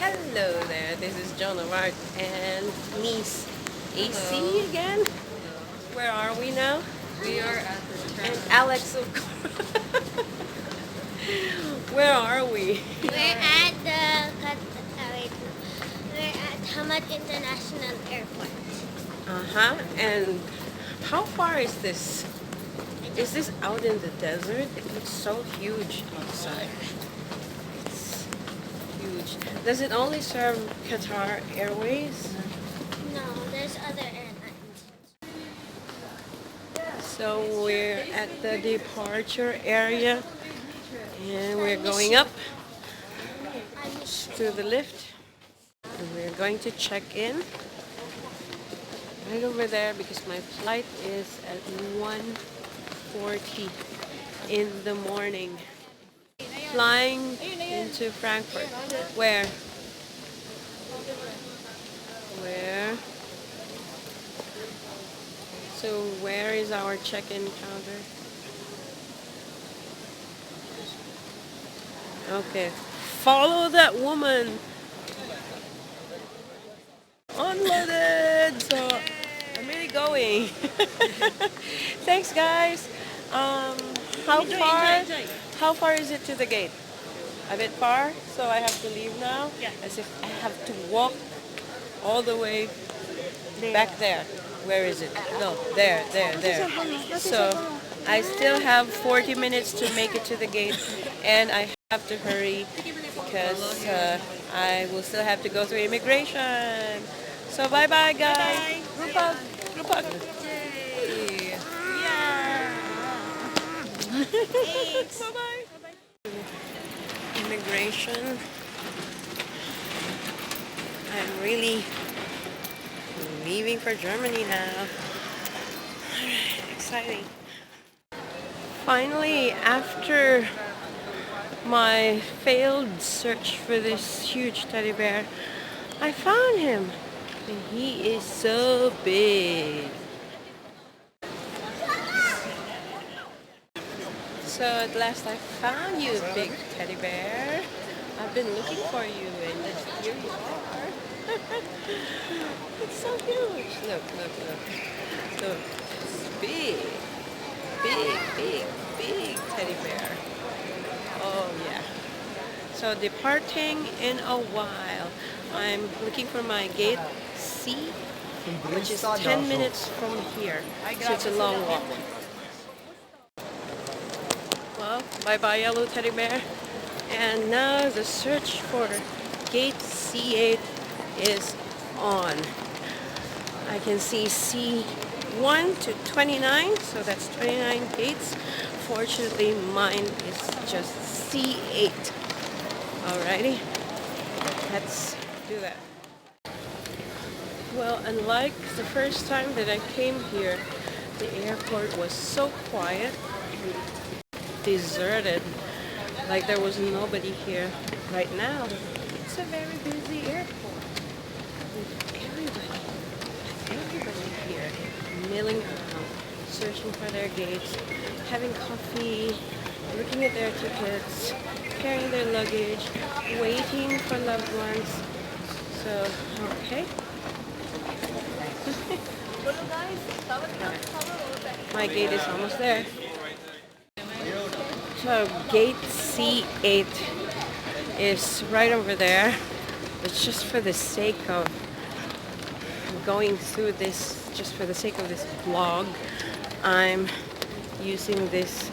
Hello there, this is John of Art and Niece AC Hello. again. Where are we now? We are at the And terminal. Alex, of course. Where are we? We're at we're at Hamad International Airport. Uh-huh. And how far is this? Is this out in the desert? It looks so huge outside. It's huge. Does it only serve Qatar Airways? No, there's other airlines. So we're at the departure area and we're going up to the lift and we're going to check in right over there because my flight is at 1:40 in the morning. Flying into Frankfurt. Where? Where? So where is our check-in counter? Okay. Follow that woman. Unloaded. So I'm really going. Thanks, guys. How far is it to the gate? A bit far, so I have to leave now. Yeah. As if I have to walk all the way back there. Where is it? No, there. So I still have 40 minutes to make it to the gate, and I have to hurry because I will still have to go through immigration. So bye bye, guys. Group hug. Group hug. Yay. Bye bye. Immigration. I'm really leaving for Germany now. Exciting. Finally, after my failed search for this huge teddy bear, I found him. And he is so big. So at last I found you, big teddy bear. I've been looking for you and here you are. It's so huge. Look. Look. It's big. Big teddy bear. Oh yeah. So departing in a while. I'm looking for my gate C, which is 10 minutes from here. So it's a long walk. Well, bye-bye yellow teddy bear. And now the search for gate C8 is on. I can see C1 to 29, so that's 29 gates. Fortunately, mine is just C8. Alrighty, let's do that. Well, unlike the first time that I came here, the airport was so quiet, deserted, like there was nobody here. Right now, it's a very busy airport with everybody here, milling around, searching for their gates, having coffee, looking at their tickets, carrying their luggage, waiting for loved ones. So, okay. My gate is almost there. So gate C8 is right over there. But just for the sake of going through this, just for the sake of this vlog, I'm using this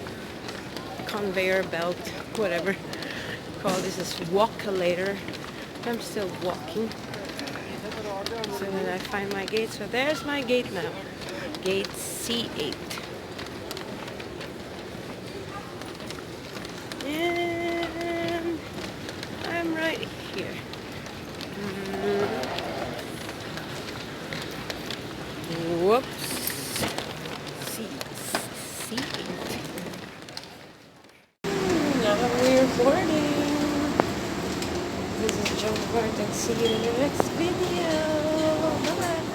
conveyor belt, whatever you call this, is walkalator. I'm still walking. So then I find my gate. So there's my gate now. Gate C8. And I'm right here. Whoops. C8. Now we're boarding. This is Joe Bart and see you in the next video. Bye-bye.